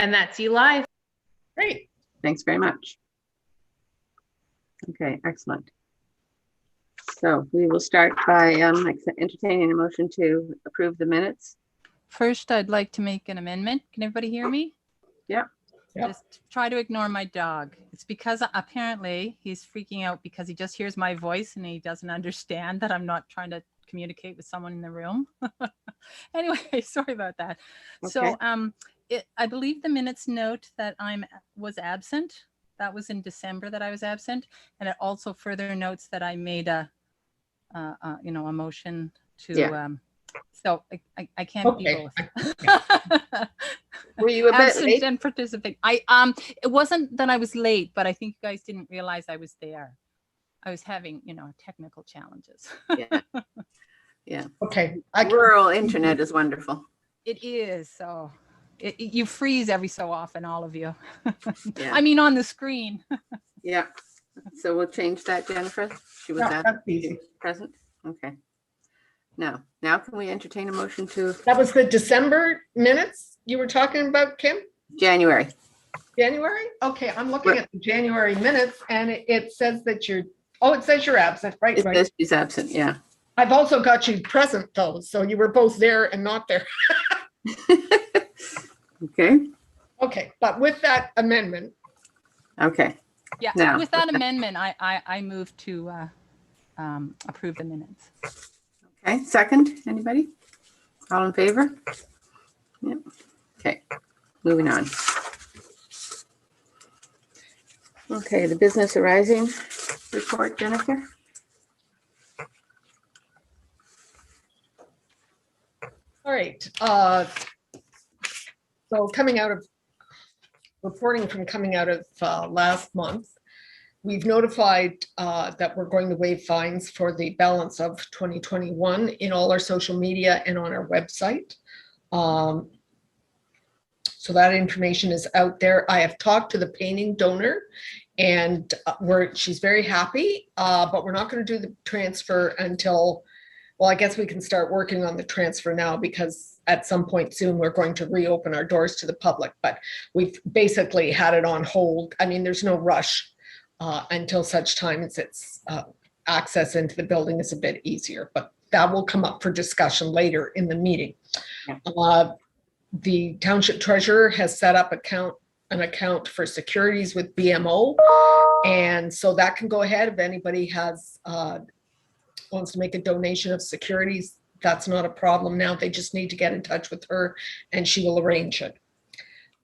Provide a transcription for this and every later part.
And that's you live. Great. Thanks very much. Okay, excellent. So we will start by entertaining a motion to approve the minutes. First, I'd like to make an amendment. Can everybody hear me? Yeah. Yep. Just try to ignore my dog. It's because apparently he's freaking out because he just hears my voice and he doesn't understand that I'm not trying to communicate with someone in the room. Anyway, sorry about that. Okay. So I believe the minutes note that was absent. That was in December that I was absent. And it also further notes that I made a motion to, Yeah. So I can't be Okay. both. Were you a bit Absent late? and participate. It wasn't that I was late, but I think you guys didn't realize I was there. I was having, technical challenges. Yeah. Yeah. Okay. Rural internet is wonderful. It is. So you freeze every so often, all of you. Yeah. I mean, on the screen. Yeah. So we'll change that, Jennifer. She was Yeah, that's easy. present. Okay. Now can we entertain a motion to That was the December minutes you were talking about, Kim? January? January? Okay, I'm looking at the January minutes and it says that it says you're absent, right? It Right. says she's absent. Yeah. I've also got you present though, so you were both there and not there. Okay. Okay, but with that amendment, Okay. Yeah. Now- With that amendment, I move to approve the minutes. Okay. Second, anybody? All in favor? Yep. Okay. Moving on. Okay, the business arising report, Jennifer. all right. So reporting from coming out of last month, we've notified that we're going to waive fines for the balance of 2021 in all our social media and on our website. So that information is out there. I have talked to the painting donor and she's very happy, but we're not going to do the transfer until, well, I guess we can start working on the transfer now because at some point soon we're going to reopen our doors to the public, but we've basically had it on hold. I mean, there's no rush until such time as it's access into the building is a bit easier, but that will come up for discussion later in the meeting. The township treasurer has set up an account for securities with BMO. And so that can go ahead if anybody wants to make a donation of securities. That's not a problem now. They just need to get in touch with her and she will arrange it.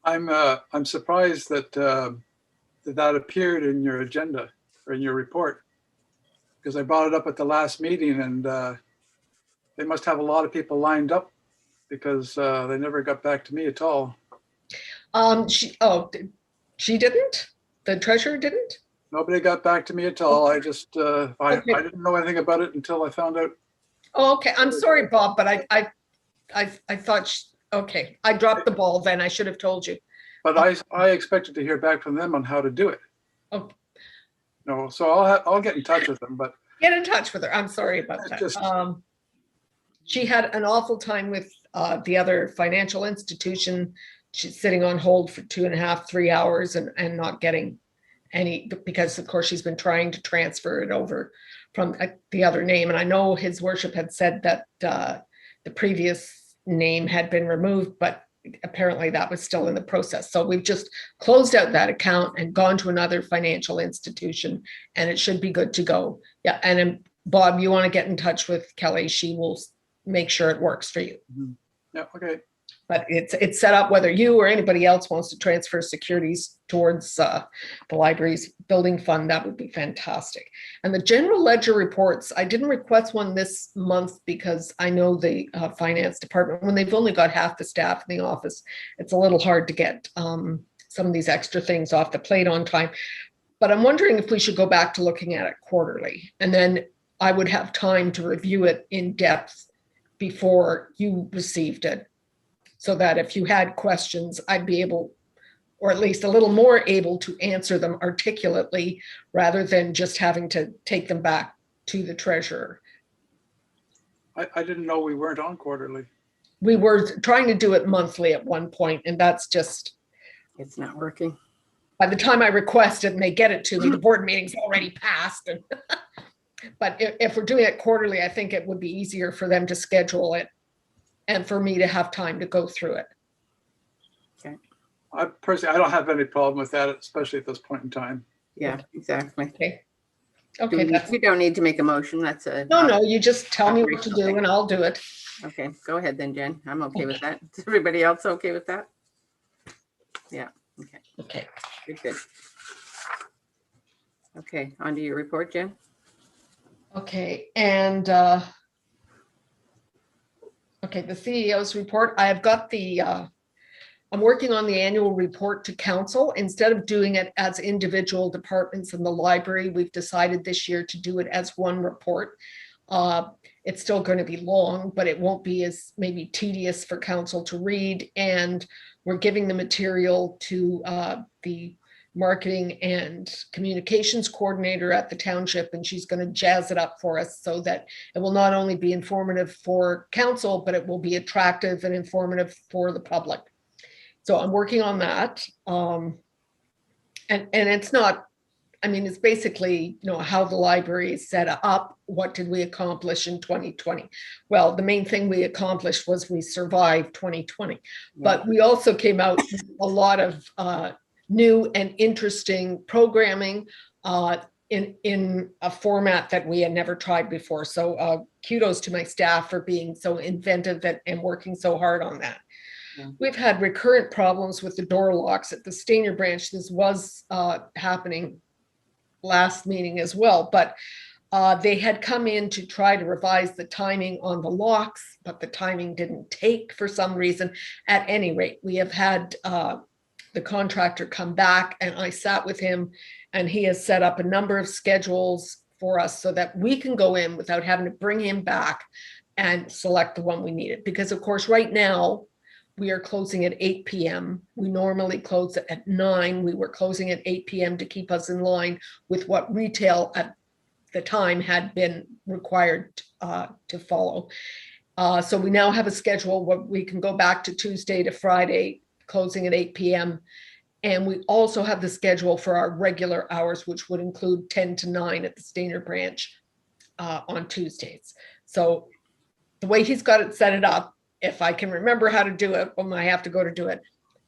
I'm surprised that that appeared in your agenda or in your report, because I brought it up at the last meeting and they must have a lot of people lined up because they never got back to me at all. She didn't? The treasurer didn't? Nobody got back to me at all. I just, Okay. I didn't know anything about it until I found out. Oh, okay. I'm sorry, Bob, but I thought, okay, I dropped the ball then. I should have told you. But I expected to hear back from them on how to do it. Oh. No, so I'll get in touch with them, but. Get in touch with her. I'm sorry about that. Just- She had an awful time with the other financial institution. She's sitting on hold for 2.5, 3 hours and not getting any, because of course she's been trying to transfer it over from the other name. And I know his worship had said that the previous name had been removed, but apparently that was still in the process. So we've just closed out that account and gone to another financial institution and it should be good to go. Yeah. And then Bob, you want to get in touch with Kelly. She will make sure it works for you. Mm-hmm. Yeah, okay. But it's set up whether you or anybody else wants to transfer securities towards the library's building fund, that would be fantastic. And the general ledger reports, I didn't request one this month because I know the finance department, when they've only got half the staff in the office, it's a little hard to get some of these extra things off the plate on time. But I'm wondering if we should go back to looking at it quarterly, and then I would have time to review it in depth before you received it, so that if you had questions, I'd be able, or at least a little more able to answer them articulately rather than just having to take them back to the treasurer. I didn't know we weren't on quarterly. We were trying to do it monthly at one point, and that's just, It's not working. By the time I request it and they get it to me, the board meeting's already passed. And but if we're doing it quarterly, I think it would be easier for them to schedule it and for me to have time to go through it. I personally, I don't have any problem with that, especially at this point in time. Yeah, exactly. Okay. Do Okay. we That's, don't need to make a motion. That's a. no, you just tell me what to Operational do thing. and I'll do it. Okay, go ahead then, Jen. I'm okay with that. Is everybody else okay with that? Yeah, okay, Okay. good. Okay, on to your report, Jen. Okay, and okay, the CEO's report, I have got the I'm working on the annual report to council. Instead of doing it as individual departments in the library, we've decided this year to do it as one report. It's still going to be long, but it won't be as maybe tedious for council to read. And we're giving the material to the marketing and communications coordinator at the township, and she's going to jazz it up for us so that it will not only be informative for council, but it will be attractive and informative for the public. So I'm working on that. And it's not, I mean, it's basically, you know, how the library is set up. What did we accomplish in 2020? Well, the main thing we accomplished was we survived 2020, but we also came out with a lot of new and interesting programming in a format that we had never tried before. So kudos to my staff for being so inventive and working so hard on that. Yeah. We've had recurrent problems with the door locks at the Stainer branch. This was happening last meeting as well, but they had come in to try to revise the timing on the locks, but the timing didn't take for some reason. At any rate, we have had the contractor come back, and I sat with him, and he has set up a number of schedules for us so that we can go in without having to bring him back and select the one we needed. Because of course, right now, we are closing at 8 p.m. We normally close at 9. We were closing at 8 p.m. to keep us in line with what retail at the time had been required to follow. So we now have a schedule where we can go back to Tuesday to Friday, closing at 8 p.m. And we also have the schedule for our regular hours, which would include 10 to 9 at the Stainer branch on Tuesdays. So the way he's got it set it up, if I can remember how to do it when I have to go to do it,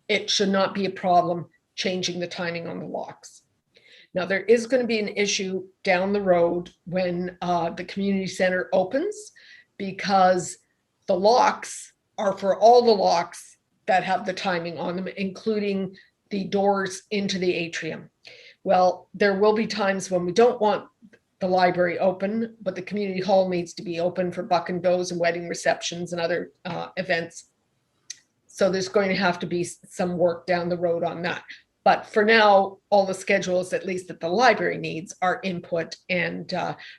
it should not be a problem changing the timing on the locks. Now, there is going to be an issue down the road when the community center opens, because the locks are for all the locks that have the timing on them, including the doors into the atrium. Well, there will be times when we don't want the library open, but the community hall needs to be open for buck and does and wedding receptions and other events. So there's going to have to be some work down the road on that. But for now, all the schedules, at least that the library needs, are input. And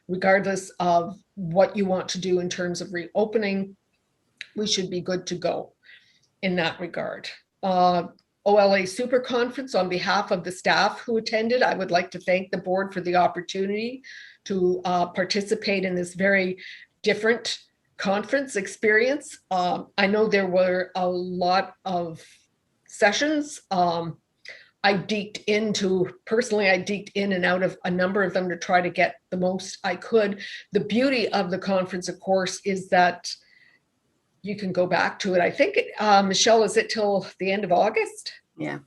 regardless of what you want to do in terms of reopening, we should be good to go in that regard. OLA Super Conference, on behalf of the staff who attended, I would like to thank the board for the opportunity to participate in this very different conference experience. I know there were a lot of sessions. I deked in and out of a number of them to try to get the most I could. The beauty of the conference, of course, is that you can go back to it. I think, Michelle, is it till the end of August? Yeah.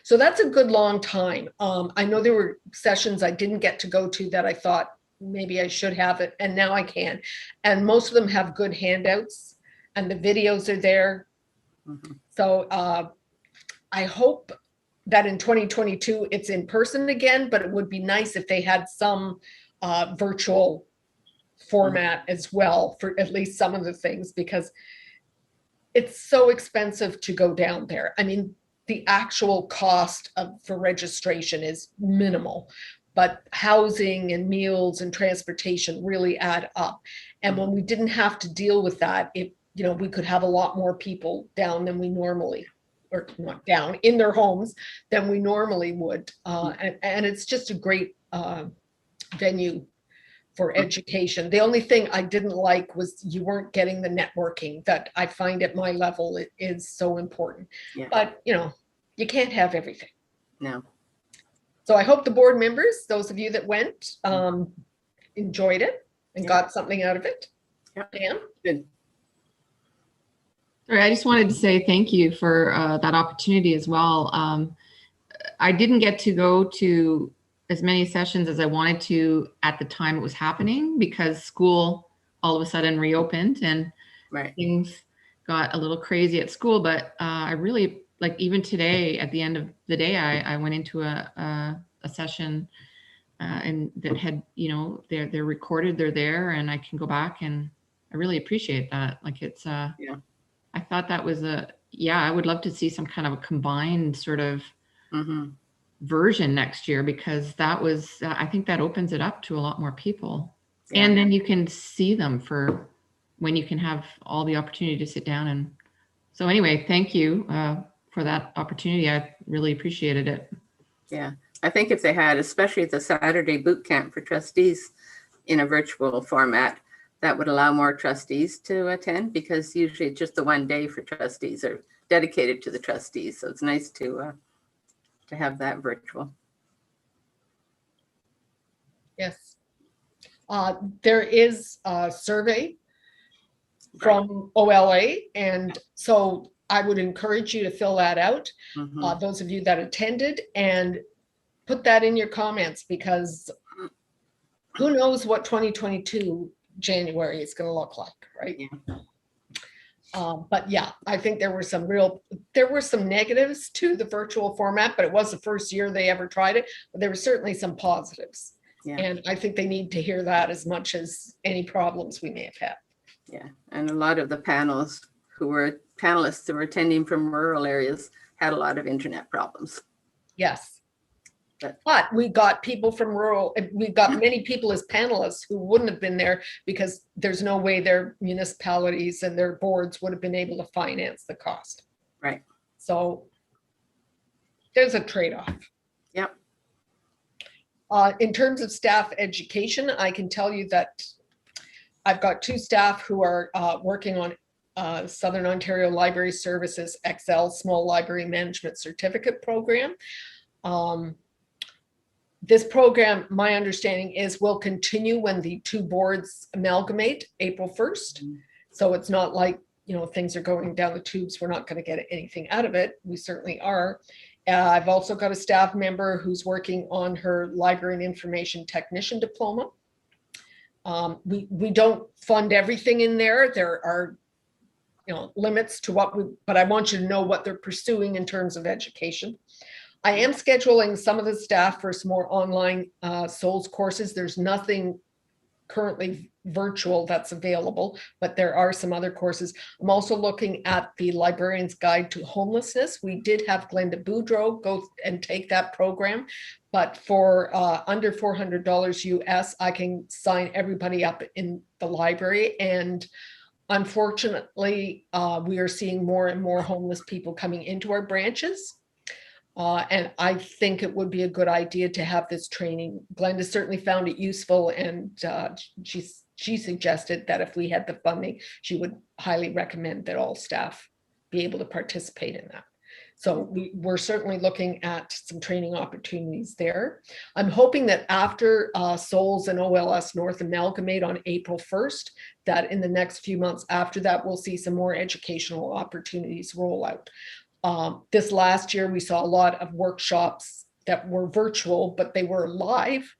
So that's a good long time. I know there were sessions I didn't get to go to that I thought maybe I should have it, and now I can. And most of them have good handouts, and the videos are there. Mhm. So I hope that in 2022 it's in person again, but it would be nice if they had some virtual format as well for at least some of the things, because it's so expensive to go down there. I mean, the actual cost for registration is minimal, but housing and meals and transportation really add up. And when we didn't have to deal with that, we could have a lot more people down than we normally, or not down, in their homes than we normally would. And it's just a great venue for education. The only thing I didn't like was you weren't getting the networking that I find at my level is so important. Yeah. But you can't have everything. No. So I hope the board members, those of you that went, enjoyed it and Yeah. got something out of it. Yeah. Dan? Good. Sorry, I just wanted to say thank you for that opportunity as well. I didn't get to go to as many sessions as I wanted to at the time it was happening because school all of a sudden reopened and Right. things got a little crazy at school. But I really, like, even today at the end of the day, I went into a session and that had, you know, they're recorded, they're there, and I can go back, and I really appreciate that. Like, it's Yeah. I thought that was I would love to see some kind of a combined sort of Mm-hmm. version next year, because that was, I think that opens it up to a lot more people. Yeah. And then you can see them for when you can have all the opportunity to sit down. And so anyway, thank you for that opportunity. I really appreciated it. Yeah. I think if they had, especially the Saturday boot camp for trustees in a virtual format, that would allow more trustees to attend, because usually it's just the one day for trustees or dedicated to the trustees. So it's nice to have that virtual. Yes. There is a survey from OLA, and so I would encourage you to fill that out. Mhm. Those of you that attended, and put that in your comments, because who knows what 2022 January is going to look like, right? But yeah, I think there were some negatives to the virtual format, but it was the first year they ever tried it. But there were certainly some positives. Yeah. And I think they need to hear that as much as any problems we may have had. Yeah. And a lot of the panelists who were attending from rural areas had a lot of internet problems. Yes. But- But we got people from rural, we got many people as panelists who wouldn't have been there because there's no way their municipalities and their boards would have been able to finance the cost. Right. So there's a trade-off. Yep. In terms of staff education, I can tell you that I've got 2 staff who are working on Southern Ontario Library Services XL Small Library Management Certificate Program. This program, my understanding is, will continue when the 2 boards amalgamate April 1st. So it's not like, you know, things are going down the tubes, we're not going to get anything out of it. We certainly are. I've also got a staff member who's working on her library and information technician diploma. We don't fund everything in there. There are, you know, limits to what but I want you to know what they're pursuing in terms of education. I am scheduling some of the staff for some more online SOLS courses. There's nothing currently virtual that's available, but there are some other courses. I'm also looking at the Librarian's Guide to Homelessness. We did have Glenda Boudreau go and take that program, but for under $400 US, I can sign everybody up in the library. And unfortunately, we are seeing more and more homeless people coming into our branches. And I think it would be a good idea to have this training. Glenda certainly found it useful, and she suggested that if we had the funding, she would highly recommend that all staff be able to participate in that. So we're certainly looking at some training opportunities there. I'm hoping that after SOLS and OLS North amalgamate on April 1st, that in the next few months after that, we'll see some more educational opportunities roll out. This last year, we saw a lot of workshops that were virtual, but they were live.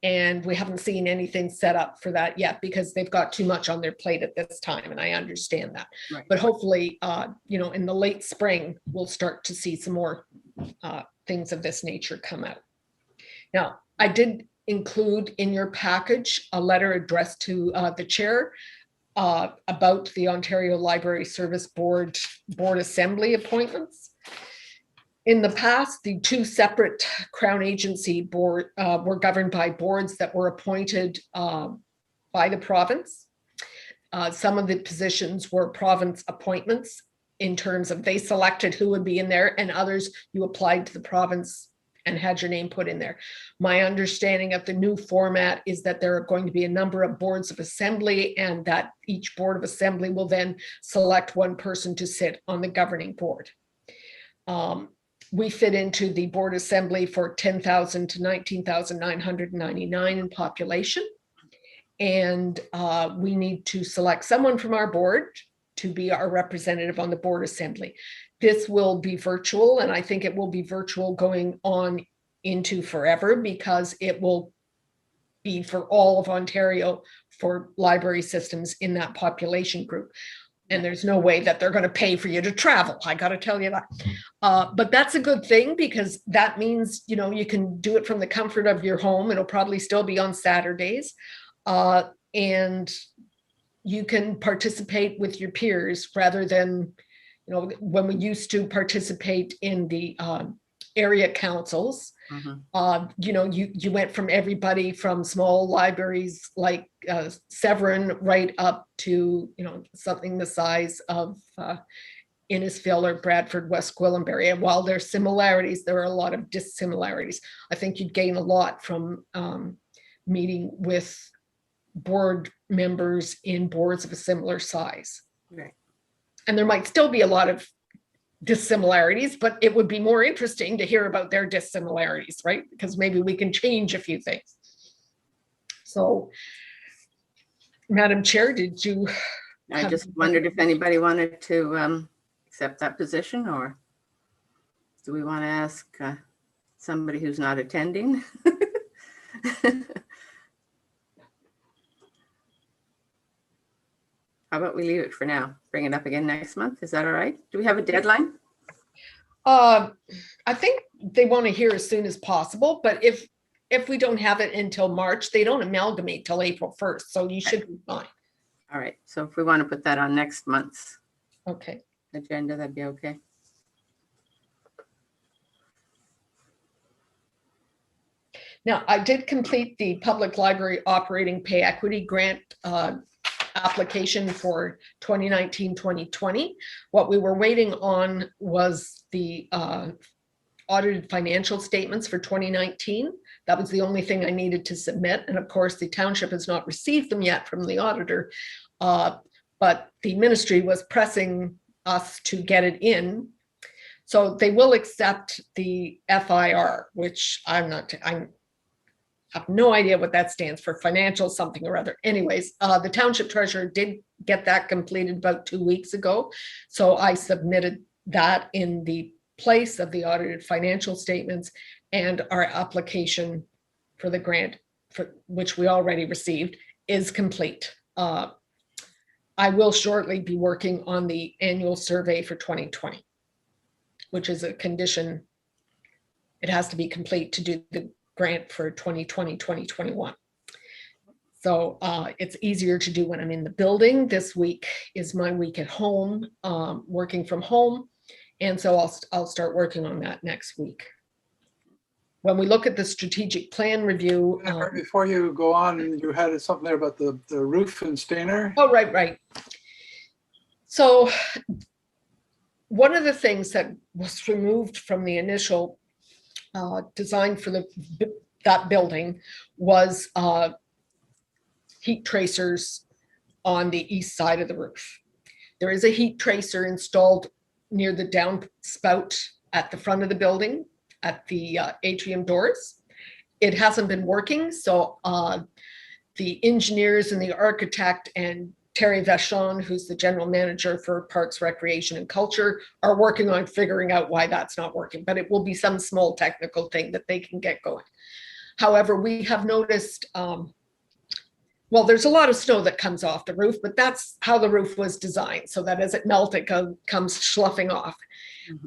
And we haven't seen anything set up for that yet because they've got too much on their plate at this time. And I understand that. Right. But hopefully, you know, in the late spring, we'll start to see some more things of this nature come out. Now, I did include in your package a letter addressed to the chair about the Ontario Library Service Board Assembly appointments. In the past, the 2 separate Crown Agency board were governed by boards that were appointed by the province. Some of the positions were province appointments in terms of they selected who would be in there, and others you applied to the province and had your name put in there. My understanding of the new format is that there are going to be a number of boards of assembly, and that each board of assembly will then select one person to sit on the governing board. we fit into the board assembly for 10,000 to 19,999 in population. And we need to select someone from our board to be our representative on the board assembly. This will be virtual, and I think it will be virtual going on into forever, because it will be for all of Ontario for library systems in that population group. And there's no way that they're going to pay for you to travel. I got to tell you that. But that's a good thing, because that means, you know, you can do it from the comfort of your home. It'll probably still be on Saturdays. And you can participate with your peers rather than, you know, when we used to participate in the area councils. You know, you went from everybody from small libraries like Severn right up to, you know, something the size of Innisfil or Bradford, West Gwillimbury. And while there's similarities, there are a lot of dissimilarities. I think you'd gain a lot from meeting with board members in boards of a similar size. Right. And there might still be a lot of dissimilarities, but it would be more interesting to hear about their dissimilarities, right? Because maybe we can change a few things. So, Madam Chair, did you? I just wondered if anybody wanted to accept that position, or do we want to ask somebody who's not attending? How about we leave it for now? Bring it up again next month. Is that all right? Do we have a deadline? I think they want to hear as soon as possible, but if we don't have it until March, they don't amalgamate till April 1st. So you should be fine. All right. So if we want to put that on next month's Okay. agenda, that'd be okay. Now, I did complete the Public Library Operating Pay Equity Grant application for 2019-2020. What we were waiting on was the audited financial statements for 2019. That was the only thing I needed to submit. And of course, the township has not received them yet from the auditor, but the ministry was pressing us to get it in. So they will accept the FIR, which I have no idea what that stands for, financial something or other. Anyways, the township treasurer did get that completed about 2 weeks ago. So I submitted that in the place of the audited financial statements, and our application for the grant, for which we already received, is complete. I will shortly be working on the annual survey for 2020, which is a condition. It has to be complete to do the grant for 2020, 2021. So it's easier to do when I'm in the building. This week is my week at home, working from home. And so I'll start working on that next week. When we look at the strategic plan review. Before you go on, you had something there about the roof and Stainer. Oh, right. So one of the things that was removed from the initial design for that building was heat tracers on the east side of the roof. There is a heat tracer installed near the downspout at the front of the building at the atrium doors. It hasn't been working, so the engineers and the architect and Terry Vachon, who's the general manager for Parks, Recreation and Culture, are working on figuring out why that's not working, but it will be some small technical thing that they can get going. However, we have noticed, well, there's a lot of snow that comes off the roof, but that's how the roof was designed, so that as it melts, it comes sloughing off.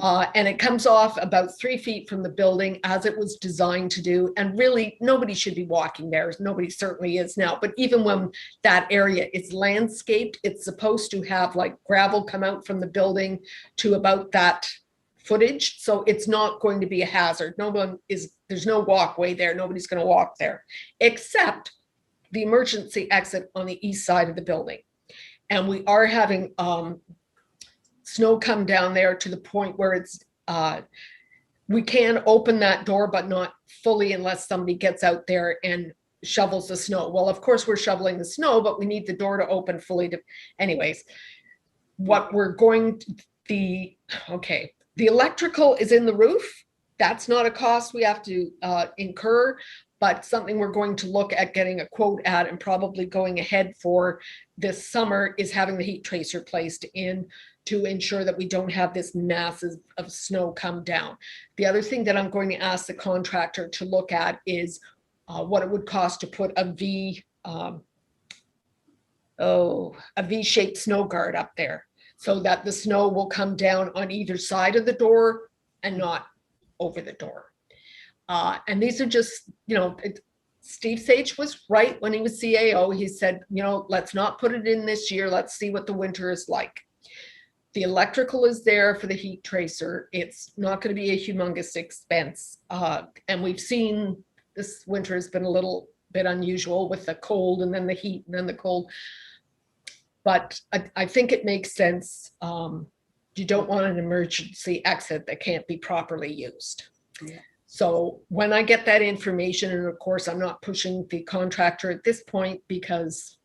And it comes off about 3 feet from the building, as it was designed to do. And really, nobody should be walking there. Nobody certainly is now. But even when that area is landscaped, it's supposed to have like gravel come out from the building to about that footage. So it's not going to be a hazard. There's no walkway there. Nobody's going to walk there, except the emergency exit on the east side of the building. And we are having snow come down there to the point where it's we can open that door, but not fully unless somebody gets out there and shovels the snow. Well, of course we're shoveling the snow, but we need the door to open fully. Anyways, what we're going to The electrical is in the roof. That's not a cost we have to incur, but something we're going to look at getting a quote at and probably going ahead for this summer is having the heat tracer placed in to ensure that we don't have this masses of snow come down. The other thing that I'm going to ask the contractor to look at is what it would cost to put a V-shaped snow guard up there so that the snow will come down on either side of the door and not over the door. And these are just, Steve Sage was right when he was CAO. He said, let's not put it in this year. Let's see what the winter is like. The electrical is there for the heat tracer. It's not going to be a humongous expense. And we've seen this winter has been a little bit unusual with the cold and then the heat and then the cold. But I think it makes sense. You don't want an emergency exit that can't be properly used. Yeah. So when I get that information, and of course, I'm not pushing the contractor at this point because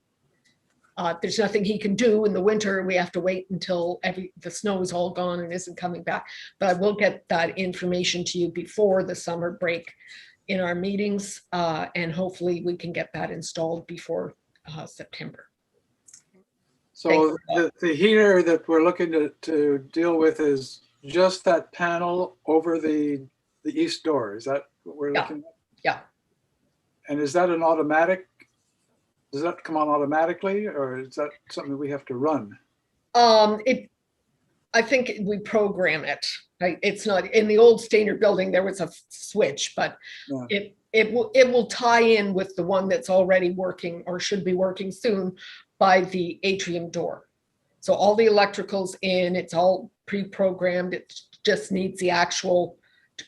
there's nothing he can do in the winter. We have to wait until the snow is all gone and isn't coming back. But I will get that information to you before the summer break in our meetings, and hopefully we can get that installed before September. So the heater that we're looking to deal with is just that panel over the east door. Is that what we're looking at? Yeah. And is that an automatic? Does that come on automatically, or is that something we have to run? I think we program it. Right? It's not in the old Stainer building. There was a switch, but yeah. It will tie in with the one that's already working or should be working soon by the atrium door. So all the electricals in, it's all pre-programmed. It just needs the actual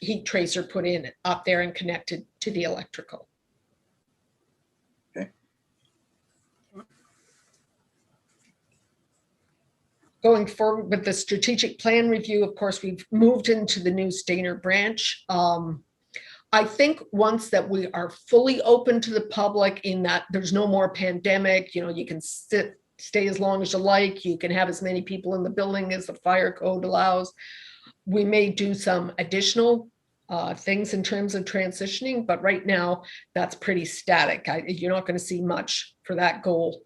heat tracer put in up there and connected to the electrical. Okay. Going forward with the strategic plan review, of course, we've moved into the new Stainer branch. I think once that we are fully open to the public in that there's no more pandemic, you can stay as long as you like, you can have as many people in the building as the fire code allows. We may do some additional things in terms of transitioning, but right now that's pretty static. You're not going to see much for that goal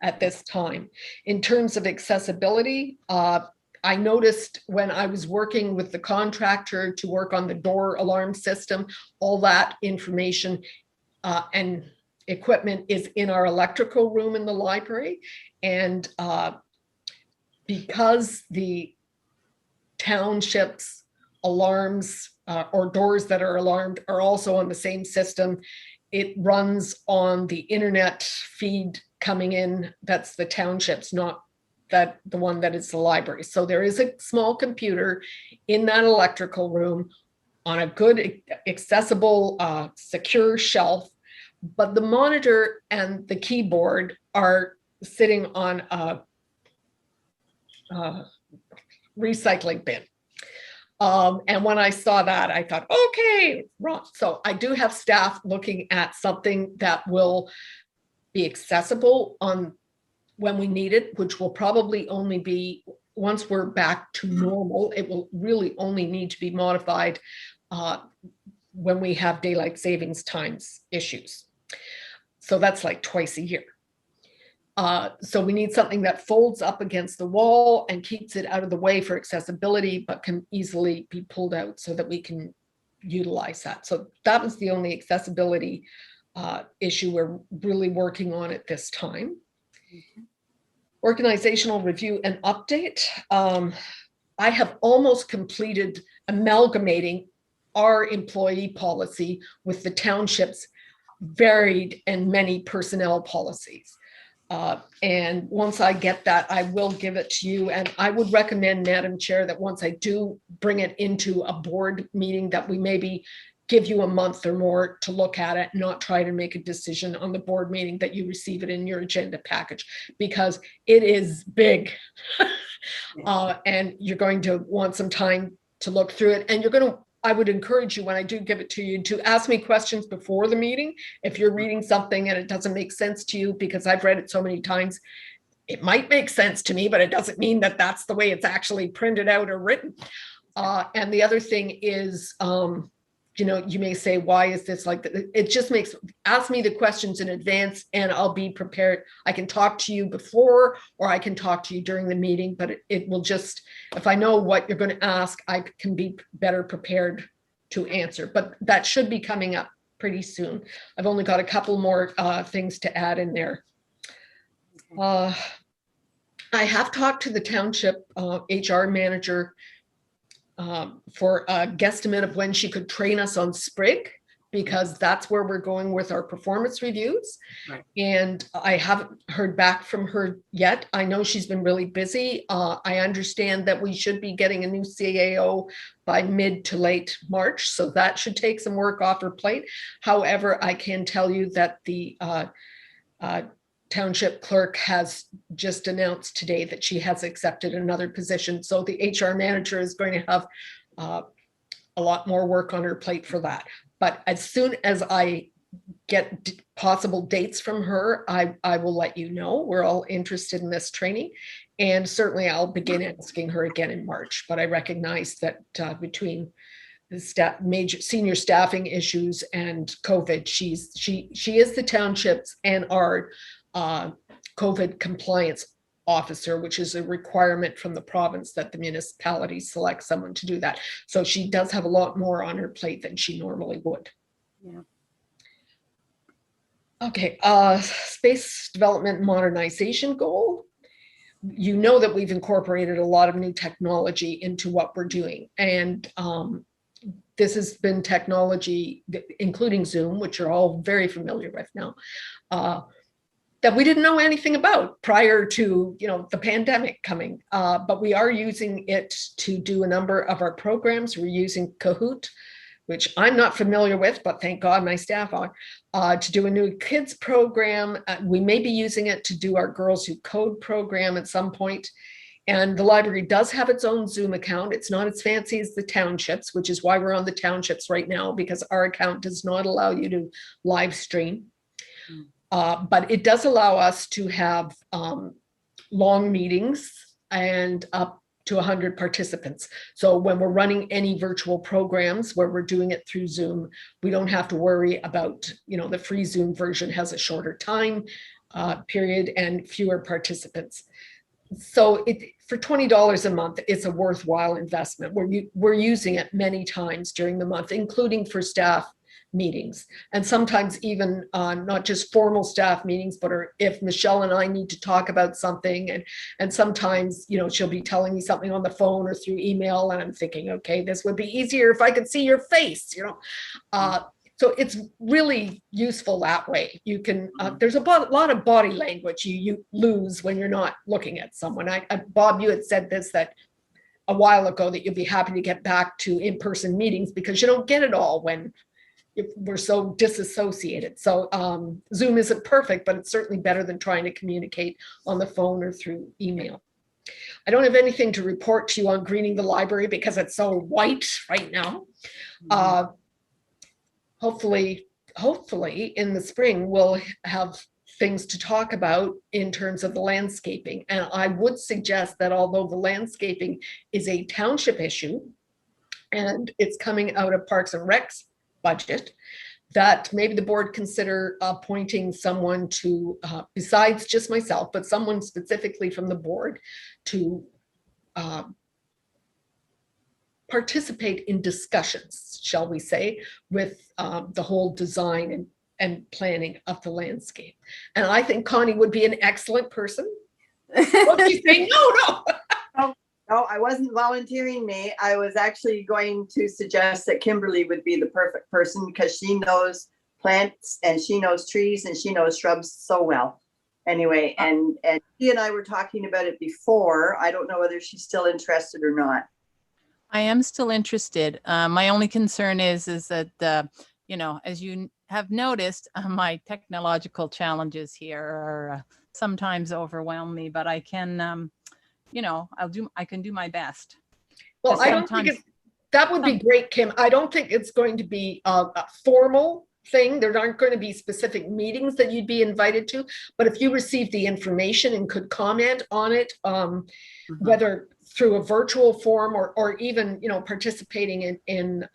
at this time. In terms of accessibility, I noticed when I was working with the contractor to work on the door alarm system, all that information and equipment is in our electrical room in the library. And because the township's alarms or doors that are alarmed are also on the same system, it runs on the internet feed coming in. That's the township's, not the one that is the library. So there is a small computer in that electrical room on a good, accessible, secure shelf, but the monitor and the keyboard are sitting on a recycling bin. And when I saw that, I thought, okay, wrong. So I do have staff looking at something that will be accessible on when we need it, which will probably only be once we're back to normal. It will really only need to be modified when we have daylight savings times issues. So that's like twice a year. So we need something that folds up against the wall and keeps it out of the way for accessibility, but can easily be pulled out so that we can utilize that. So that was the only accessibility issue we're really working on at this time. Mm-hmm. Organizational review and update. I have almost completed amalgamating our employee policy with the township's varied and many personnel policies. And once I get that, I will give it to you. And I would recommend, Madam Chair, that once I do bring it into a board meeting, that we maybe give you a month or more to look at it, not try to make a decision on the board meeting, that you receive it in your agenda package, because it is big. And you're going to want some time to look through it. And I would encourage you, when I do give it to you, to ask me questions before the meeting. If you're reading something and it doesn't make sense to you, because I've read it so many times, it might make sense to me, but it doesn't mean that that's the way it's actually printed out or written. And the other thing is, you know, you may say, why is this like that? It just makes, ask me the questions in advance and I'll be prepared. I can talk to you before, or I can talk to you during the meeting, but it will just, if I know what you're going to ask, I can be better prepared to answer. But that should be coming up pretty soon. I've only got a couple more things to add in there. I have talked to the township HR manager for a guesstimate of when she could train us on Sprig, because that's where we're going with our performance reviews. Right. And I haven't heard back from her yet. I know she's been really busy. I understand that we should be getting a new CAO by mid to late March, so that should take some work off her plate. However, I can tell you that the township clerk has just announced today that she has accepted another position. So the HR manager is going to have a lot more work on her plate for that. But as soon as I get possible dates from her, I will let you know. We're all interested in this training. And certainly I'll begin asking her again in March. But I recognize that between the major senior staffing issues and COVID, she is the township's and our COVID compliance officer, which is a requirement from the province that the municipality select someone to do that. So she does have a lot more on her plate than she normally would. Yeah. Okay, space development modernization goal. You know that we've incorporated a lot of new technology into what we're doing. And this has been technology, including Zoom, which you're all very familiar with now, that we didn't know anything about prior to, you know, the pandemic coming. But we are using it to do a number of our programs. We're using Kahoot, which I'm not familiar with, but thank God my staff are, to do a new kids program. We may be using it to do our Girls Who Code program at some point. And the library does have its own Zoom account. It's not as fancy as the townships, which is why we're on the townships right now, because our account does not allow you to live stream. But it does allow us to have long meetings and up to 100 participants. So when we're running any virtual programs where we're doing it through Zoom, we don't have to worry about, you know, the free Zoom version has a shorter time period and fewer participants. So for $20 a month, it's a worthwhile investment. We're using it many times during the month, including for staff meetings, and sometimes even not just formal staff meetings, but if Michelle and I need to talk about something, and sometimes, you know, she'll be telling me something on the phone or through email, and I'm thinking, okay, this would be easier if I could see your face, you know. So it's really useful that way. You can, there's a lot of body language you lose when you're not looking at someone. Bob, you had said this that a while ago, that you'd be happy to get back to in-person meetings because you don't get it all when we're so disassociated. So Zoom isn't perfect, but it's certainly better than trying to communicate on the phone or through email. I don't have anything to report to you on greening the library because it's so white right now. Hopefully in the spring, we'll have things to talk about in terms of the landscaping. And I would suggest that although the landscaping is a township issue and it's coming out of Parks and Rec's budget, that maybe the board consider appointing someone to, besides just myself, but someone specifically from the board to participate in discussions, shall we say, with the whole design and planning of the landscape. And I think Connie would be an excellent person. What do you say? No. No, I wasn't volunteering me. I was actually going to suggest that Kimberly would be the perfect person because she knows plants and she knows trees and she knows shrubs so well. Anyway, and she and I were talking about it before. I don't know whether she's still interested or not. I am still interested. My only concern is that, you know, as you have noticed, my technological challenges here are sometimes overwhelm me, but I can, you know, I can do my best. Well, I don't think that would be great, Kim. I don't think it's going to be a formal thing. There aren't going to be specific meetings that you'd be invited to, but if you received the information and could comment on it, whether through a virtual form or even, you know, participating in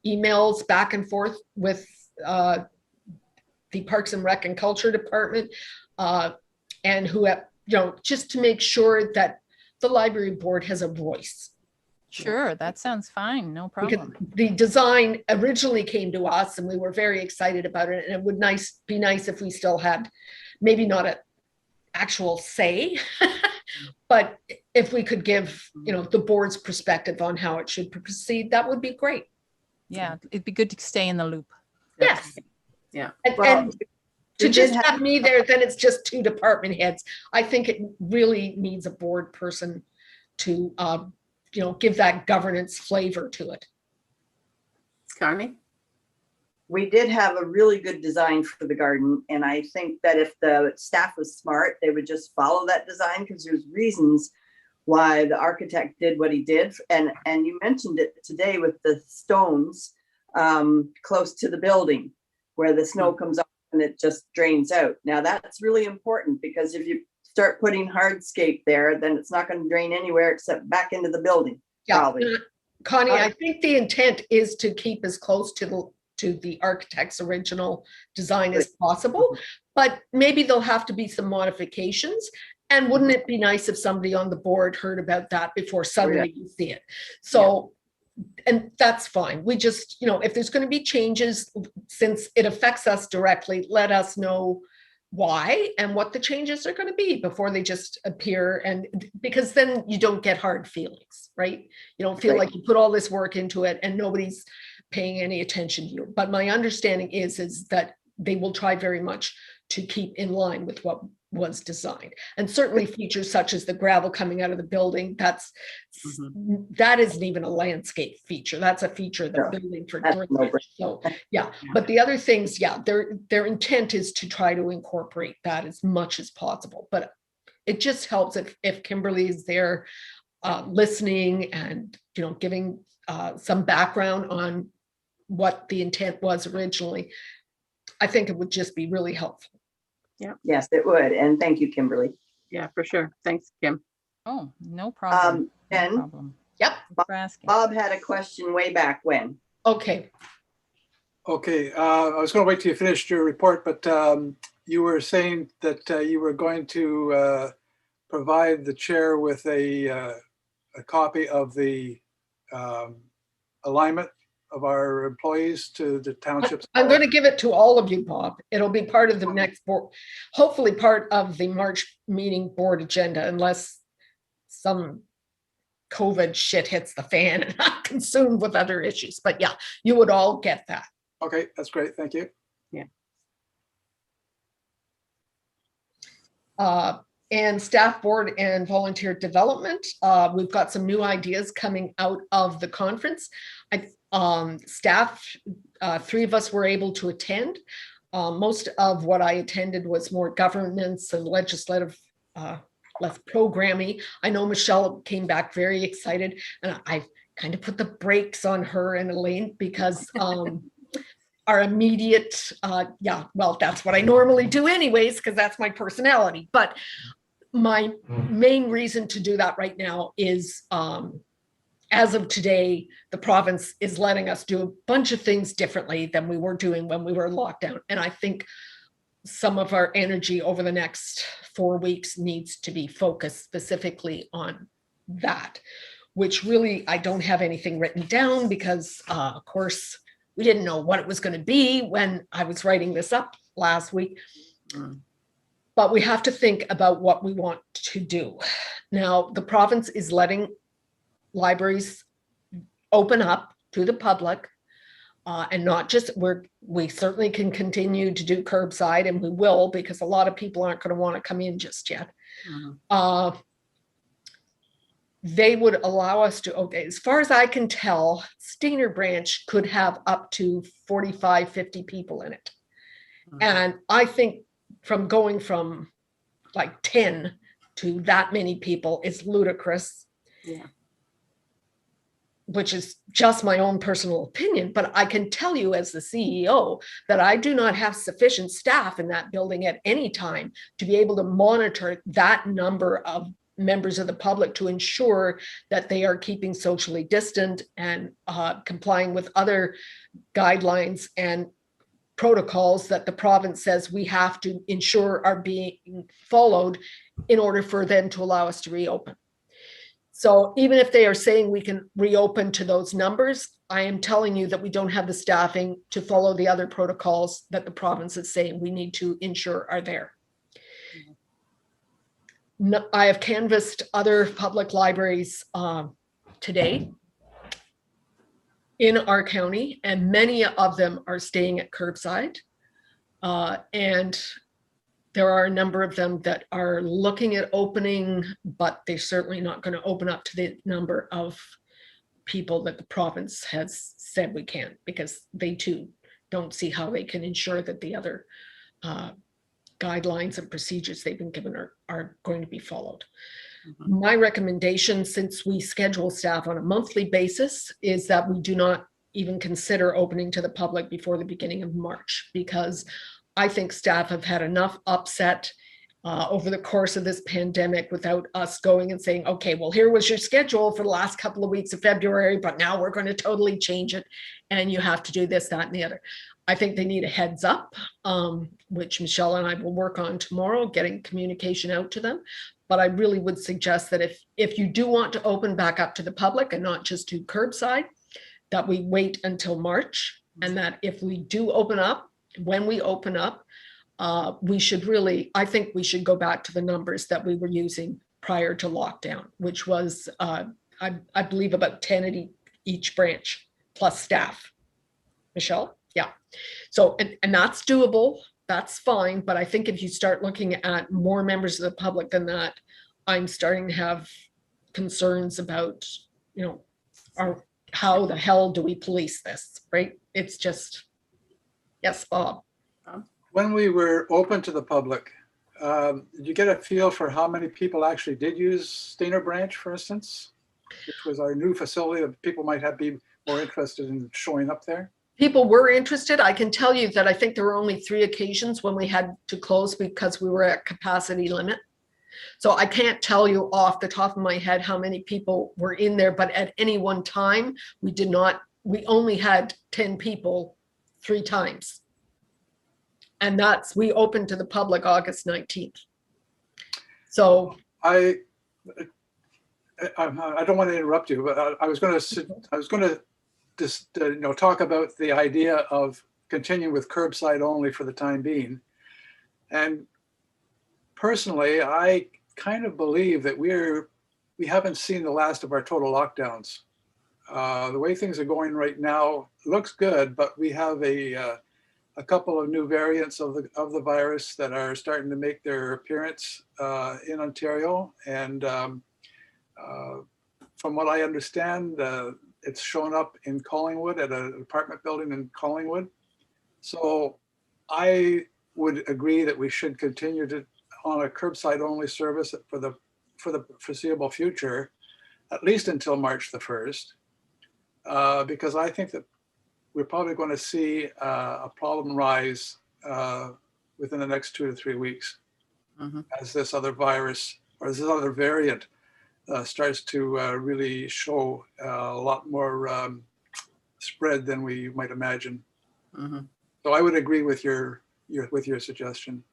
emails back and forth with the Parks and Rec and Culture Department, and who, you know, just to make sure that the library board has a voice. Sure, that sounds fine. No Because problem. the design originally came to us and we were very excited about it. And it would be nice if we still had maybe not an actual say, but if we could give, you know, the board's perspective on how it should proceed, that would be great. Yeah, it'd be good to stay in the loop. Yes. Yeah. And, Well, and to we just did have me there, then it's just two department heads. I think it really needs a board person to, you know, give that governance flavor to it. Connie? We did have a really good design for the garden, and I think that if the staff was smart, they would just follow that design, because there's reasons why the architect did what he did. And you mentioned it today with the stones close to the building where the snow comes off and it just drains out. Now that's really important, because if you start putting hardscape there, then it's not going to drain anywhere except back into the building. Yeah, Probably. Connie, I think the intent is to keep as close to the architect's original design as possible, but maybe there'll have to be some modifications. And wouldn't it be nice if somebody on the board heard about that before suddenly you see it? So, and that's fine. We just, you know, if there's going to be changes, since it affects us directly, let us know why and what the changes are going to be before they just appear. And because then you don't get hard feelings, right? You don't feel like you put all this work into it and nobody's paying any attention to you. But my understanding is that they will try very much to keep in line with what was designed. And certainly features such as the gravel coming out of the building, that isn't even a landscape feature. That's a feature of the building for drainage. So yeah, but the other things, their intent is to try to incorporate that as much as possible. But it just helps if Kimberly is there listening and, you know, giving some background on what the intent was originally. I think it would just be really helpful. Yeah. Yes, it would. And thank you, Kimberly. Yeah, for sure. Thanks, Kim. Oh, no problem. No And problem. Yep. Thanks for asking. Bob had a question way back when. Okay. Okay, I was going to wait till you finished your report, but you were saying that you were going to provide the chair with a copy of the alignment of our employees to the townships. I'm going to give it to all of you, Bob. It'll be part of the next board, hopefully part of the March meeting board agenda, unless some COVID shit hits the fan and I'm consumed with other issues. But yeah, you would all get that. Okay, that's great. Thank you. And staff board and volunteer development. We've got some new ideas coming out of the conference. Staff, 3 of us were able to attend. Most of what I attended was more governance and legislative, less programming. I know Michelle came back very excited, and I kind of put the brakes on her and Elaine because our immediate, well, that's what I normally do anyways, because that's my personality. But my main reason to do that right now is, as of today, the province is letting us do a bunch of things differently than we were doing when we were in lockdown. And I think some of our energy over the next 4 weeks needs to be focused specifically on that, which really, I don't have anything written down because, of course, we didn't know what it was going to be when I was writing this up last week. But we have to think about what we want to do. Now, the province is letting libraries open up to the public, and not just, we certainly can continue to do curbside, and we will, because a lot of people aren't going to want to come in just yet. They would allow us to, okay, as far as I can tell, Steiner Branch could have up to 45, 50 people in it. And I think from going from like 10 to that many people is ludicrous. Which is just my own personal opinion, but I can tell you as the CEO that I do not have sufficient staff in that building at any time to be able to monitor that number of members of the public to ensure that they are keeping socially distant and complying with other guidelines and protocols that the province says we have to ensure are being followed in order for them to allow us to reopen. So even if they are saying we can reopen to those numbers, I am telling you that we don't have the staffing to follow the other protocols that the province is saying we need to ensure are there. No, I have canvassed other public libraries today in our county, and many of them are staying at curbside. And there are a number of them that are looking at opening, but they're certainly not going to open up to the number of people that the province has said we can, because they too don't see how they can ensure that the other guidelines and procedures they've been given are going to be followed. Mm-hmm. My recommendation, since we schedule staff on a monthly basis, is that we do not even consider opening to the public before the beginning of March, because I think staff have had enough upset over the course of this pandemic without us going and saying, okay, well, here was your schedule for the last couple of weeks of February, but now we're going to totally change it and you have to do this, that, and the other. I think they need a heads up, which Michelle and I will work on tomorrow, getting communication out to them. But I really would suggest that if you do want to open back up to the public and not just to curbside, that we wait until March, and that if we do open up, when we open up, we should really, I think we should go back to the numbers that we were using prior to lockdown, which was, I believe, about 10 at each branch plus staff. Michelle? Yeah. So, and that's doable. That's fine. But I think if you start looking at more members of the public than that, I'm starting to have concerns about, how the hell do we police this, right? It's just, yes, Bob. When we were open to the public, did you get a feel for how many people actually did use Stainer Branch, for instance, which was our new facility that people might be more interested in showing up there? People were interested. I can tell you that I think there were only 3 occasions when we had to close because we were at capacity limit. So I can't tell you off the top of my head how many people were in there, but at any one time, we only had 10 people 3 times. And we opened to the public August 19th. So I don't want to interrupt you, but I was going to just talk about the idea of continuing with curbside only for the time being. And personally, I kind of believe that we haven't seen the last of our total lockdowns. The way things are going right now looks good, but we have a couple of new variants of the virus that are starting to make their appearance in Ontario. And from what I understand, it's shown up in Collingwood at an apartment building in Collingwood. So I would agree that we should continue on a curbside only service for the foreseeable future, at least until March the 1st, because I think that we're probably going to see a problem rise within the next 2 to 3 weeks, as this other virus or this other variant starts to really show a lot more spread than we might imagine. So I would agree with your suggestion.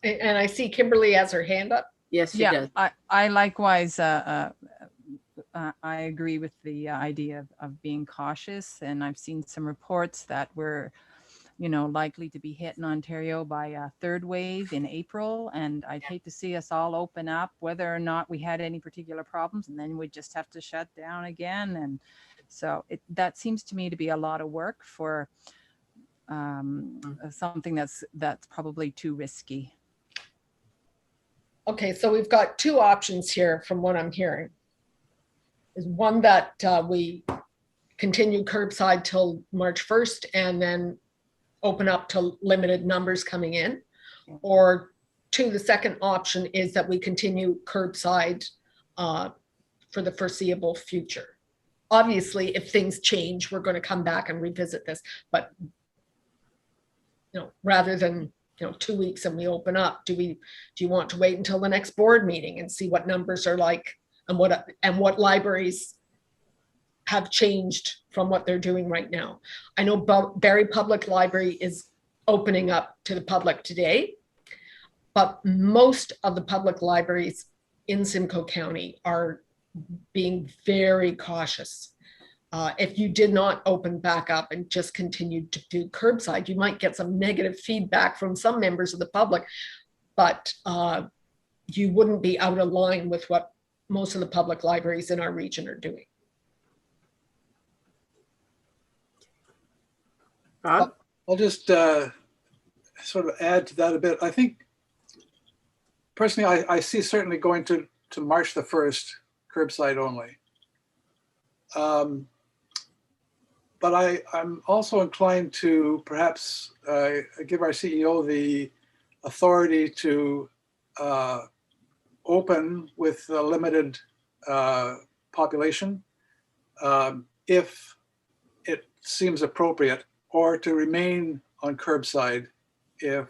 And I see Kimberly has her hand up. Yes, she does. I likewise, I agree with the idea of being cautious. And I've seen some reports that we're, likely to be hit in Ontario by a 3rd wave in April. And I'd hate to see us all open up, whether or not we had any particular problems, and then we just have to shut down again. And so that seems to me to be a lot of work for something that's probably too risky. Okay, so we've got 2 options here from what I'm hearing. Is one that we continue curbside till March 1st and then open up to limited numbers coming in, or 2, the second option is that we continue curbside for the foreseeable future. Obviously, if things change, we're going to come back and revisit this, but rather than 2 weeks and we open up? Do you want to wait until the next board meeting and see what numbers are like and what libraries have changed from what they're doing right now? I know Barrie Public Library is opening up to the public today, but most of the public libraries in Simcoe County are being very cautious. If you did not open back up and just continued to do curbside, you might get some negative feedback from some members of the public, but you wouldn't be out of line with what most of the public libraries in our region are doing. Bob? I'll just sort of add to that a bit. I think personally, I see certainly going to March the 1st, curbside only. But I'm also inclined to perhaps give our CEO the authority to open with a limited population if it seems appropriate, or to remain on curbside if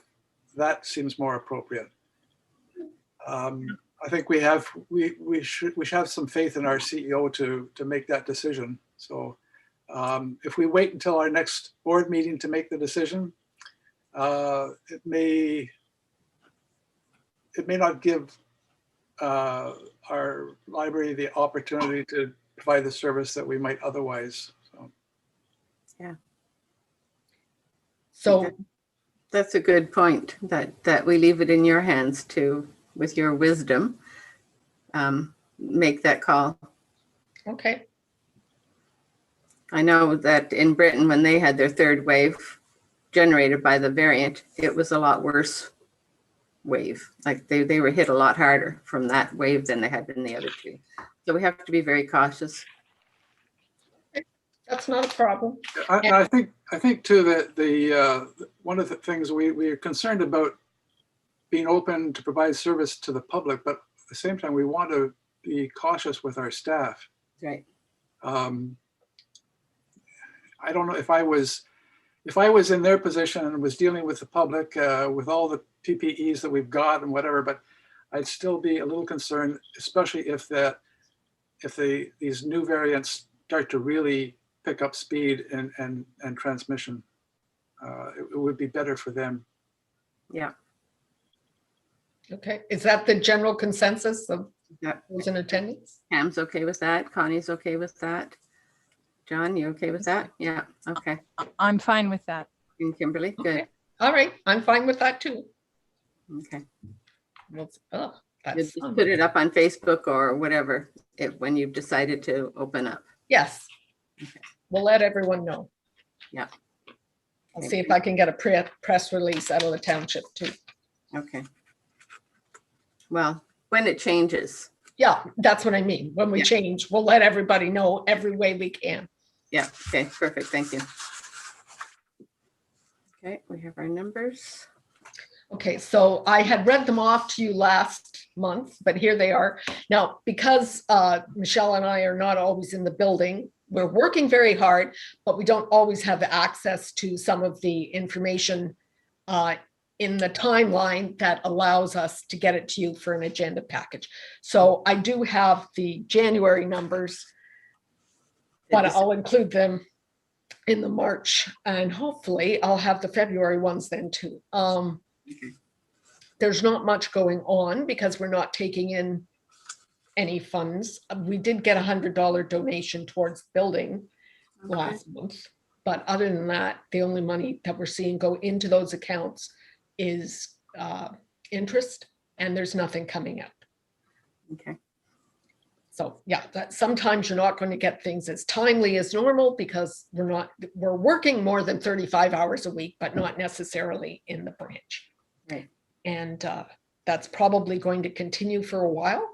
that seems more appropriate. I think we should have some faith in our CEO to make that decision. So if we wait until our next board meeting to make the decision, it may not give our library the opportunity to provide the service that we might otherwise. So. Yeah. So that's a good point, that we leave it in your hands to, with your wisdom, make that call. okay. I know that in Britain, when they had their third wave generated by the variant, it was a lot worse wave. Like they were hit a lot harder from that wave than they had been the other two. So we have to be very cautious. That's not a problem. I think too that the one of the things we are concerned about being open to provide service to the public, but at the same time we want to be cautious with our staff. Right. I don't know if I was in their position and was dealing with the public with all the PPEs that we've got and whatever, but I'd still be a little concerned, especially if these new variants start to really pick up speed and transmission. It would be better for them. Yeah. Okay. Is that the general consensus of Yeah. those in attendance? Pam's okay with that. Connie's okay with that. John, you okay with that? Yeah. Okay. I'm fine with that. And Kimberly, good. Okay. All right. I'm fine with that too. Okay. Well, You that's just put it up on Facebook or whatever when you've decided to open up. yes. Okay. We'll let everyone know. Yeah. I'll see if I can get a press release out of the township too. Okay. Well, when it changes. Yeah, that's what I mean. When we Yeah. change, we'll let everybody know every way we can. Yeah. Okay. Perfect. Thank you. Okay. We have our numbers. Okay, so I had read them off to you last month, but here they are. Now, because Michelle and I are not always in the building, we're working very hard, but we don't always have access to some of the information in the timeline that allows us to get it to you for an agenda package. So I do have the January numbers, but I'll include them in the March, and hopefully I'll have the February ones then too. There's not much going on because we're not taking in any funds. We did get $100 donation towards building last month, but other than that, the only money that we're seeing go into those accounts is interest, and there's nothing coming out. Okay. So yeah, that sometimes you're not going to get things as timely as normal because we're working more than 35 hours a week, but not necessarily in the branch. Right. And that's probably going to continue for a while.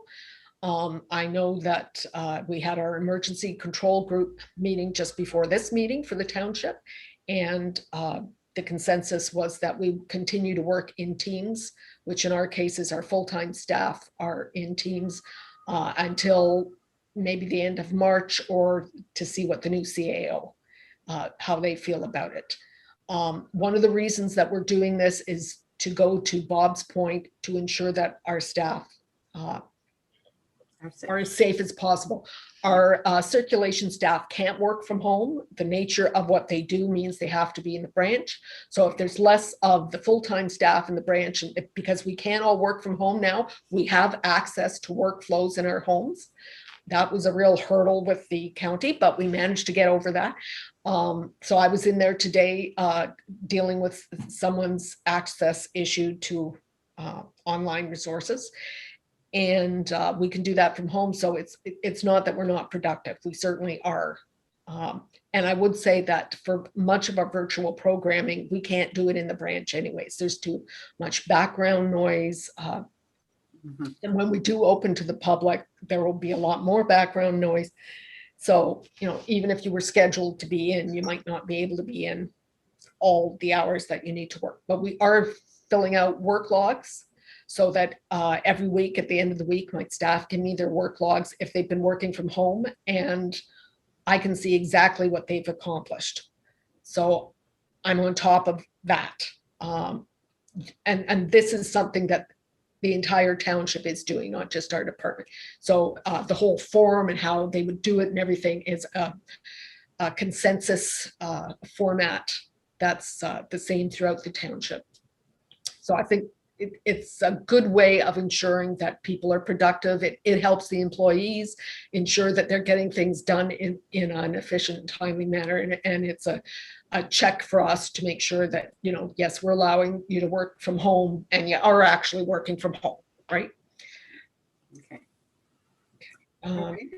I know that we had our emergency control group meeting just before this meeting for the township. And the consensus was that we continue to work in teams, which in our cases, our full-time staff are in teams until maybe the end of March, or to see what the new CAO, how they feel about it. One of the reasons that we're doing this is to go to Bob's point to ensure that our staff are as safe as possible. Our circulation staff can't work from home. The nature of what they do means they have to be in the branch. So if there's less of the full-time staff in the branch, and because we can't all work from home now, we have access to workflows in our homes. That was a real hurdle with the county, but we managed to get over that. So I was in there today dealing with someone's access issue to online resources. And we can do that from home. So it's not that we're not productive. We certainly are. And I would say that for much of our virtual programming, we can't do it in the branch anyways. There's too much background noise. And when we do open to the public, there will be a lot more background noise. So, you know, even if you were scheduled to be in, you might not be able to be in all the hours that you need to work. But we are filling out work logs so that every week at the end of the week, my staff give me their work logs if they've been working from home, and I can see exactly what they've accomplished. So I'm on top of that. And this is something that the entire township is doing, not just our department. So the whole form and how they would do it and everything is a consensus format that's the same throughout the township. So I think it's a good way of ensuring that people are productive. It helps the employees ensure that they're getting things done in an efficient and timely manner. And it's a check for us to make sure that, you know, yes, we're allowing you to work from home and you are actually working from home, right? Okay.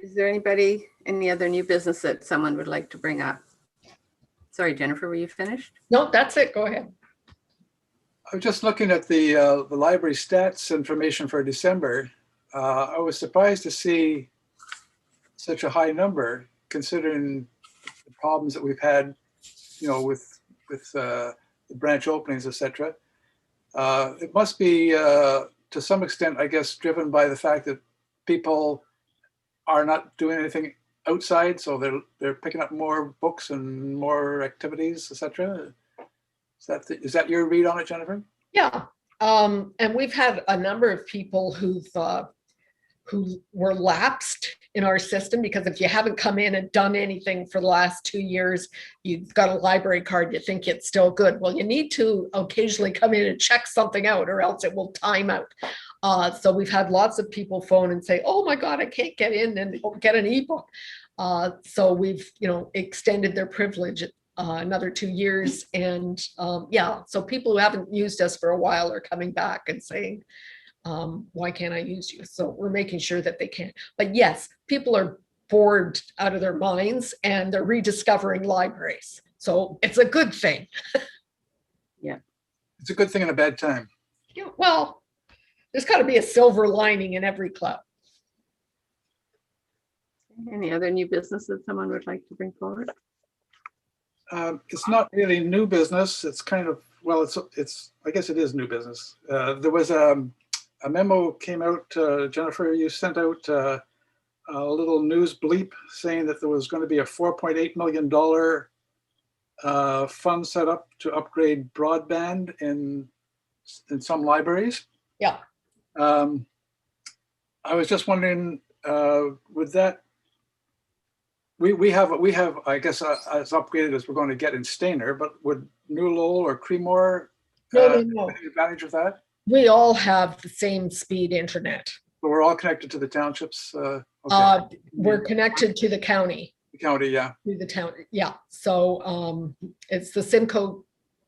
Is there any other new business that someone would like to bring up? Sorry, Jennifer, were you finished? No, that's it. Go ahead. I was just looking at the library stats information for December. I was surprised to see such a high number, considering the problems that we've had, you know, with the branch openings, etc. It must be to some extent, I guess, driven by the fact that people are not doing anything outside, so they're picking up more books and more activities, etc. Is that your read on it, Jennifer? Yeah, and we've had a number of people who were lapsed in our system, because if you haven't come in and done anything for the last 2 years, you've got a library card, you think it's still good. Well, you need to occasionally come in and check something out, or else it will time out. So we've had lots of people phone and say, oh my God, I can't get in and get an ebook. So we've, you know, extended their privilege another 2 years. And yeah, so people who haven't used us for a while are coming back and saying, why can't I use you? So we're making sure that they can. But yes, people are bored out of their minds and they're rediscovering libraries. So it's a good thing. Yeah. It's a good thing and a bad time. Yeah, well, there's got to be a silver lining in every cloud. Any other new business that someone would like to bring forward? It's not really new business. It's kind of, well, it's I guess it is new business. There was a memo came out, Jennifer, you sent out a little news bleep saying that there was going to be a $4.8 million fund set up to upgrade broadband in some libraries. Yeah. I was just wondering, would that, we have, I guess, as upgraded as we're going to get in Stayner, but would New Lowell or Creemore No. take advantage of that? We all have the same speed internet. But we're all connected to the townships. Okay. We're connected to the county. The county, yeah. To the town, yeah. So it's the Simcoe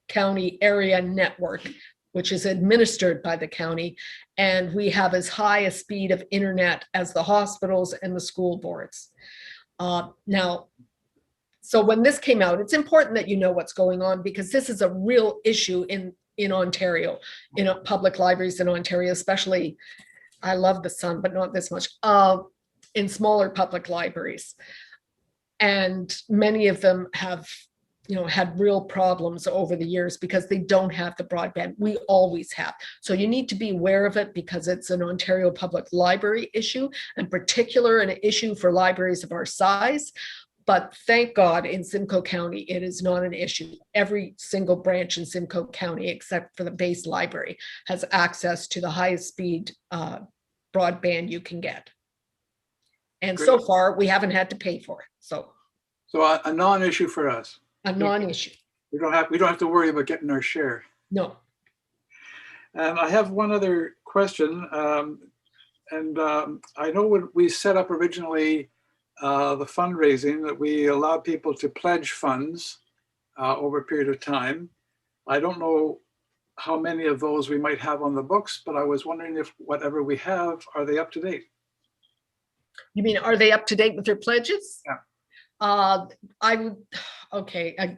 County Area Network, which is administered by the county. And we have as high a speed of internet as the hospitals and the school boards. Now, so when this came out, it's important that you know what's going on, because this is a real issue in Ontario, in public libraries in Ontario, especially, I love the Sun, but not this much, in smaller public libraries. And many of them have, you know, had real problems over the years because they don't have the broadband. We always have. So you need to be aware of it, because it's an Ontario Public Library issue, in particular an issue for libraries of our size. But thank God in Simcoe County, it is not an issue. Every single branch in Simcoe County, except for the base library, has access to the highest speed broadband you can get. And so Great. far, we haven't had to pay for it. So So a non-issue for us. a non-issue. We don't have to worry about getting our share. No. And I have one other question. I know when we set up originally the fundraising, that we allowed people to pledge funds over a period of time. I don't know how many of those we might have on the books, but I was wondering if whatever we have, are they up to date? You mean, are they up to date with their pledges? Yeah. I would, okay, I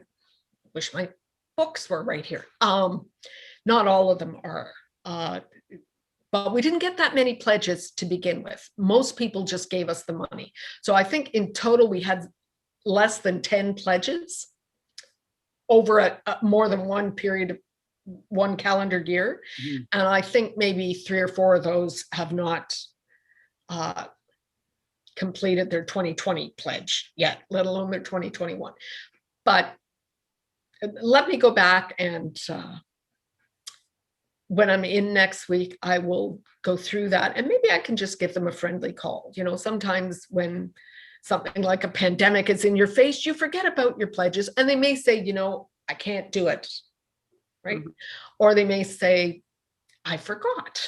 wish my books were right here. Not all of them are, but we didn't get that many pledges to begin with. Most people just gave us the money. So I think in total, we had less than 10 pledges over a more than one period of one calendar year. Mhm. And I think maybe 3 or 4 of those have not completed their 2020 pledge yet, let alone their 2021. But let me go back and when I'm in next week, I will go through that and maybe I can just give them a friendly call. You know, sometimes when something like a pandemic is in your face, you forget about your pledges and they may say, you know, I can't do it, right? Mhm. Or they may say, I forgot.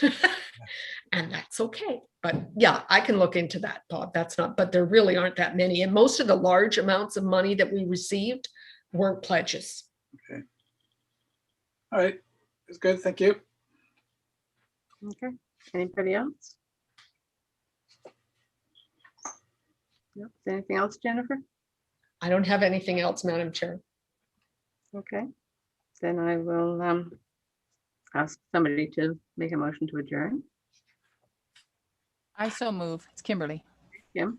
And that's okay. But yeah, I can look into that, Bob. That's not, but there really aren't that many. And most of the large amounts of money that we received weren't pledges. Okay. All right. It's good. Thank you. Okay, anybody else? No, anything else, Jennifer? I don't have anything else, Madam Chair. Okay, then I will ask somebody to make a motion to adjourn. I so move. It's Kimberly. Kim?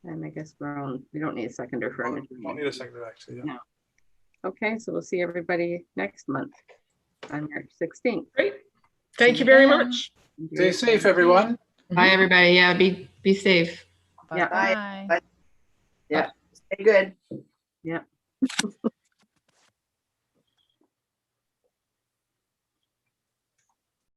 And I guess we don't need a seconder for an We don't adjournment. need a second, actually. Yeah. No. Okay, so we'll see everybody next month on March 16th. Great. Thank you very Yeah. much. Stay safe, everyone. Bye, everybody. Yeah, be safe. Yeah. Bye-bye. Yeah, stay good. Yeah.